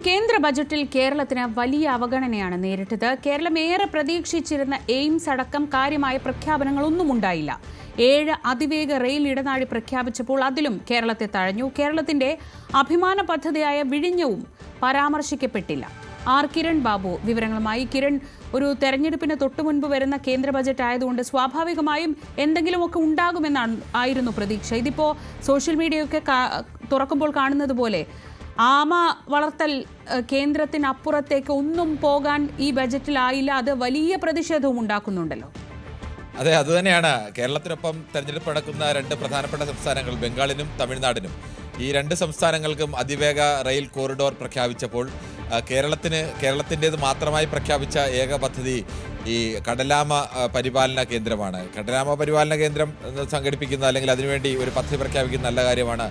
കേന്ദ്ര ബജറ്റിൽ കേരളത്തിന് വലിയ അവഗണനയാണ് നേരിട്ടത്. കേരളം ഏറെ പ്രതീക്ഷിച്ചിരുന്ന എയിംസ് അടക്കം കാര്യമായ പ്രഖ്യാപനങ്ങളൊന്നും ഉണ്ടായില്ല. 7 അതിവേഗ റെയിൽ ഇടനാഴി പ്രഖ്യാപിച്ചപ്പോൾ അതിലും കേരളത്തെ തഴഞ്ഞു. കേരളത്തിന്റെ അഭിമാന പദ്ധതിയായ വിഴിഞ്ഞവും പരാമർശിക്കപ്പെട്ടില്ല. കിരൺ ബാബു വിവരങ്ങളുമായി. കിരൺ, ഒരു തെരഞ്ഞെടുപ്പിന് തൊട്ടുമുൻപ് വരുന്ന കേന്ദ്ര ബജറ്റ് ആയതുകൊണ്ട് സ്വാഭാവികമായും എന്തെങ്കിലുമൊക്കെ ഉണ്ടാകുമെന്നായിരുന്നു പ്രതീക്ഷ. ഇതിപ്പോ സോഷ്യൽ മീഡിയയൊക്കെ തുറക്കുമ്പോൾ കാണുന്നത് പോലെ ആമ വളർത്തൽ കേന്ദ്രത്തിനപ്പുറത്തേക്ക് ഒന്നും പോകാൻ ഈ ബജറ്റിലായില്ല. അത് വലിയ പ്രതിഷേധവും ഉണ്ടാക്കുന്നുണ്ടല്ലോ. അതെ, അതുതന്നെയാണ്. കേരളത്തിനൊപ്പം തെരഞ്ഞെടുപ്പ് നടക്കുന്ന 2 പ്രധാനപ്പെട്ട സംസ്ഥാനങ്ങൾ ബംഗാളിനും തമിഴ്നാടിനും, ഈ 2 സംസ്ഥാനങ്ങൾക്കും അതിവേഗ റെയിൽ കോറിഡോർ പ്രഖ്യാപിച്ചപ്പോൾ കേരളത്തിൻ്റേത് മാത്രമായി പ്രഖ്യാപിച്ച ഏക പദ്ധതി ഈ കടലാമ പരിപാലന കേന്ദ്രമാണ്. കടലാമ പരിപാലന കേന്ദ്രം സംഘടിപ്പിക്കുന്ന അല്ലെങ്കിൽ അതിനുവേണ്ടി ഒരു പദ്ധതി പ്രഖ്യാപിക്കുന്ന നല്ല കാര്യമാണ്.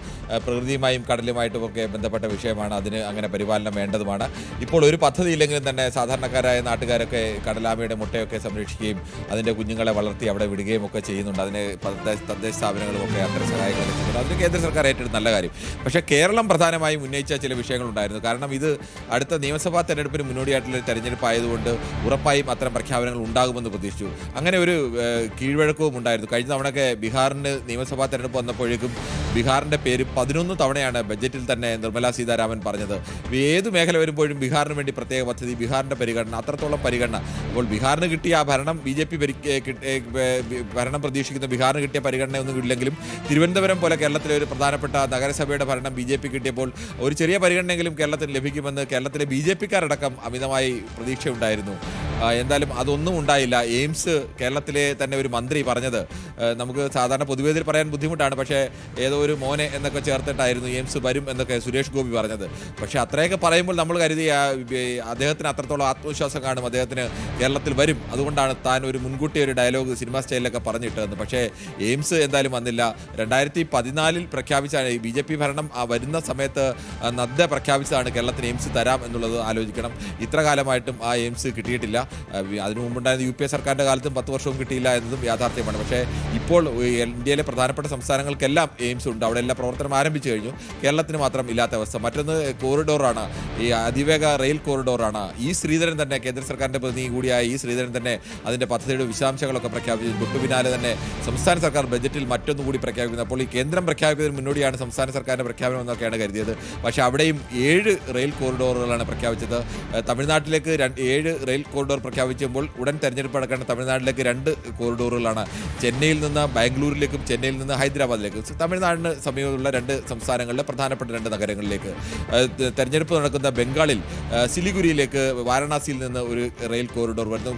പ്രകൃതിയുമായും കടലുമായിട്ടും ഒക്കെ ബന്ധപ്പെട്ട വിഷയമാണ്. അതിന് അങ്ങനെ പരിപാലനം വേണ്ടതുമാണ്. ഇപ്പോൾ ഒരു പദ്ധതി ഇല്ലെങ്കിലും തന്നെ സാധാരണക്കാരായ നാട്ടുകാരൊക്കെ കടലാമയുടെ മുട്ടയൊക്കെ സംരക്ഷിക്കുകയും അതിൻ്റെ കുഞ്ഞുങ്ങളെ വളർത്തി അവിടെ വിടുകയും ഒക്കെ ചെയ്യുന്നുണ്ട്. അതിന് തദ്ദേശ സ്ഥാപനങ്ങളും ഒക്കെ അത്ര സഹായങ്ങൾ ലഭിക്കുന്നുണ്ട്. അതിന് കേന്ദ്ര സർക്കാർ ഏറ്റെടുത്ത് നല്ല കാര്യം. പക്ഷേ കേരളം പ്രധാനമായും ഉന്നയിച്ച ചില വിഷയങ്ങളുണ്ടായിരുന്നു. കാരണം ഇത് അടുത്ത നിയമസഭാ തെരഞ്ഞെടുപ്പിന് മുന്നോടിയായിട്ടുള്ള തെരഞ്ഞെടുപ്പ് ആയതുകൊണ്ട് ഉറപ്പായും അത്തരം പ്രഖ്യാപനങ്ങൾ ഉണ്ടാകുമെന്ന് പ്രതീക്ഷിച്ചു. അങ്ങനെ ഒരു കീഴ്വഴക്കവും ഉണ്ടായിരുന്നു. കഴിഞ്ഞ തവണയൊക്കെ ബീഹാറിന് നിയമസഭാ തെരഞ്ഞെടുപ്പ് വന്നപ്പോഴേക്കും ബീഹാറിൻ്റെ പേര് 11 തവണയാണ് ബജറ്റിൽ തന്നെ നിർമ്മലാ സീതാരാമൻ പറഞ്ഞത്. ഏത് മേഖല വരുമ്പോഴും ബീഹാറിന് വേണ്ടി പ്രത്യേക പദ്ധതി, ബീഹാറിൻ്റെ പരിഗണന, അത്രത്തോളം പരിഗണന. അപ്പോൾ ബീഹാറിന് കിട്ടിയ ആ ഭരണം BJP ഭരണം പ്രതീക്ഷിക്കുന്ന ബീഹാറിന് കിട്ടിയ പരിഗണനയൊന്നും ഇല്ലെങ്കിലും തിരുവനന്തപുരം പോലെ കേരളത്തിലെ ഒരു പ്രധാനപ്പെട്ട നഗരസഭയുടെ ഭരണം BJP കിട്ടിയപ്പോൾ ഒരു ചെറിയ പരിഗണനയെങ്കിലും കേരളത്തിന് ലഭിക്കുമെന്ന് കേരളത്തിലെ BJPക്കാരടക്കം അമിതമായി പ്രതീക്ഷയുണ്ടായിരുന്നു. എന്തായാലും അതൊന്നും ഉണ്ടായില്ല. എയിംസ് കേരളത്തിലെ തന്നെ ഒരു മന്ത്രി പറഞ്ഞത് നമുക്ക് സാധാരണ പൊതുവേദിയിൽ പറയാൻ ബുദ്ധിമുട്ടാണ്. പക്ഷേ ഏതോ ഒരു മോനെ എന്നൊക്കെ ചേർത്തിട്ടായിരുന്നു എയിംസ് വരും എന്നൊക്കെ സുരേഷ് ഗോപി പറഞ്ഞത്. പക്ഷേ അത്രയൊക്കെ പറയുമ്പോൾ നമ്മൾ കരുതി അദ്ദേഹത്തിന് അത്രത്തോളം ആത്മവിശ്വാസം കാണും, അദ്ദേഹത്തിന് കേരളത്തിൽ വരും, അതുകൊണ്ടാണ് താൻ ഒരു മുൻകൂട്ടി ഒരു ഡയലോഗ് സിനിമാ സ്റ്റൈലിലൊക്കെ പറഞ്ഞിട്ടതെന്ന്. പക്ഷേ എയിംസ് എന്തായാലും വന്നില്ല. 2014 പ്രഖ്യാപിച്ചാണ് BJP ഭരണം വരുന്ന സമയത്ത് നദ്ദ പ്രഖ്യാപിച്ചതാണ് കേരളത്തിന് എയിംസ് തരാം എന്നുള്ളത്. ആലോചിക്കണം, ഇത്ര കാലമായിട്ടും ആ എയിംസ് കിട്ടിയിട്ടില്ല. അതിനു മുമ്പുണ്ടായിരുന്ന UPA സർക്കാരിൻ്റെ കാലത്തും 10 വർഷവും കിട്ടിയില്ല എന്നതും യാഥാർത്ഥ്യമാണ്. പക്ഷേ ഇപ്പോൾ ഇന്ത്യയിലെ പ്രധാനപ്പെട്ട സംസ്ഥാനങ്ങൾക്കെല്ലാം എയിംസ് ഉണ്ട്, അവിടെ എല്ലാം പ്രവർത്തനം ആരംഭിച്ചു കഴിഞ്ഞു. കേരളത്തിന് മാത്രം ഇല്ലാത്ത അവസ്ഥ. മറ്റൊന്ന് കോറിഡോറാണ്, ഈ അതിവേഗ റെയിൽ കോറിഡോറാണ്. ശ്രീധരൻ തന്നെ, കേന്ദ്ര സർക്കാരിൻ്റെ പ്രതിനിധി കൂടിയായ ശ്രീധരൻ തന്നെ അതിൻ്റെ പദ്ധതിയുടെ വിശദാംശങ്ങളൊക്കെ പ്രഖ്യാപിച്ചു. തൊട്ടു പിന്നാലെ തന്നെ സംസ്ഥാന സർക്കാർ ബജറ്റിൽ മറ്റൊന്നും കൂടി പ്രഖ്യാപിക്കുന്നത്. അപ്പോൾ ഈ കേന്ദ്രം പ്രഖ്യാപിക്കുന്നതിന് മുന്നോടിയാണ് സംസ്ഥാന സർക്കാരിൻ്റെ പ്രഖ്യാപനം എന്നൊക്കെയാണ് കരുതിയത്. പക്ഷേ അവിടെയും 7 റെയിൽ കോറിഡോറുകളാണ് പ്രഖ്യാപിച്ചത്. തമിഴ്നാട്ടിലേക്ക് 7 റെയിൽ കോറിഡോർ പ്രഖ്യാപിക്കുമ്പോൾ ഉടൻ തെരഞ്ഞെടുപ്പ് നടക്കേണ്ട തമിഴ്നാട്ടിലേക്ക് 2 കോറിഡോറുകളാണ്. ചെന്നൈയിൽ നിന്ന് ബാംഗ്ലൂരിലേക്കും ചെന്നൈയിൽ നിന്ന് ഹൈദരാബാദിലേക്കും. തമിഴ്നാടിന് സമീപമുള്ള 2 സംസ്ഥാനങ്ങളിലെ പ്രധാനപ്പെട്ട 2 നഗരങ്ങളിലേക്ക്. തെരഞ്ഞെടുപ്പ് നടക്കുന്ന ബംഗാളിൽ സിലിഗുരിയിലേക്ക് വാരണാസിയിൽ നിന്ന് ഒരു റെയിൽ കോറിഡോർ വരുന്നു.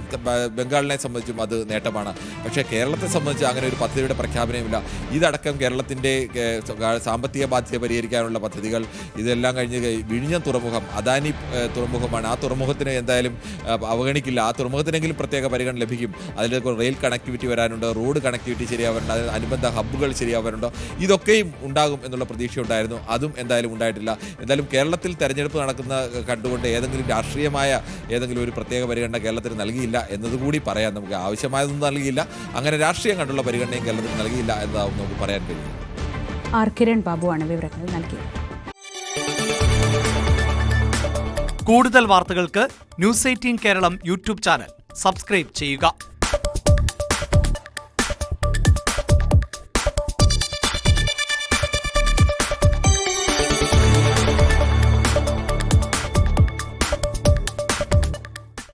ബംഗാളിനെ സംബന്ധിച്ചും അത് നേട്ടമാണ്. പക്ഷേ കേരളത്തെ സംബന്ധിച്ച് അങ്ങനെ ഒരു പദ്ധതിയുടെ പ്രഖ്യാപനമില്ല. ഇതടക്കം കേരളത്തിൻ്റെ സാമ്പത്തിക ബാധ്യത പരിഹരിക്കാനുള്ള പദ്ധതികൾ, ഇതെല്ലാം കഴിഞ്ഞ് വിഴിഞ്ഞം തുറമുഖം, അദാനി തുറമുഖമാണ്. ആ തുറമുഖത്തിന് എന്തായാലും അവഗണിക്കില്ല. ആ തുറമുഖത്തിനെങ്കിലും പ്രത്യേക പരിഗണന ലഭിക്കും. അതിലേക്ക് റെയിൽ കണക്ടിവിറ്റി വരാനുണ്ട്, റോഡ് കണക്ടിവിറ്റി ശരിയാവാനുണ്ട്, അതിന് അനുബന്ധ ഹബ്ബുകൾ ശരിയാവാനുണ്ട്. ഇതൊക്കെയും ഉണ്ടാകും എന്നുള്ള പ്രതീക്ഷ ഉണ്ടായിരുന്നു. അതും എന്തായാലും ഉണ്ടായിട്ടില്ല. എന്തായാലും കേരളത്തിൽ തെരഞ്ഞെടുപ്പ് നടക്കുന്ന കണ്ടുകൊണ്ട് ഏതെങ്കിലും രാഷ്ട്രീയമായ ഏതെങ്കിലും ഒരു പ്രത്യേക പരിഗണന കേരളത്തിന് നൽകിയില്ല എന്നതുകൂടി പറയാൻ നമുക്ക്. ആവശ്യമായതൊന്നും നൽകിയില്ല, അങ്ങനെ രാഷ്ട്രീയം കണ്ടുള്ള പരിഗണനയും കേരളത്തിന് നൽകിയില്ല എന്നതാവും നമുക്ക് പറയാൻ കഴിയും. കിരൺ ബാബുവാണ് വിവരങ്ങൾ നൽകിയത്. കൂടുതൽ വാർത്തകൾക്ക് News 18 Keralam YouTube channel subscribe ചെയ്യുക.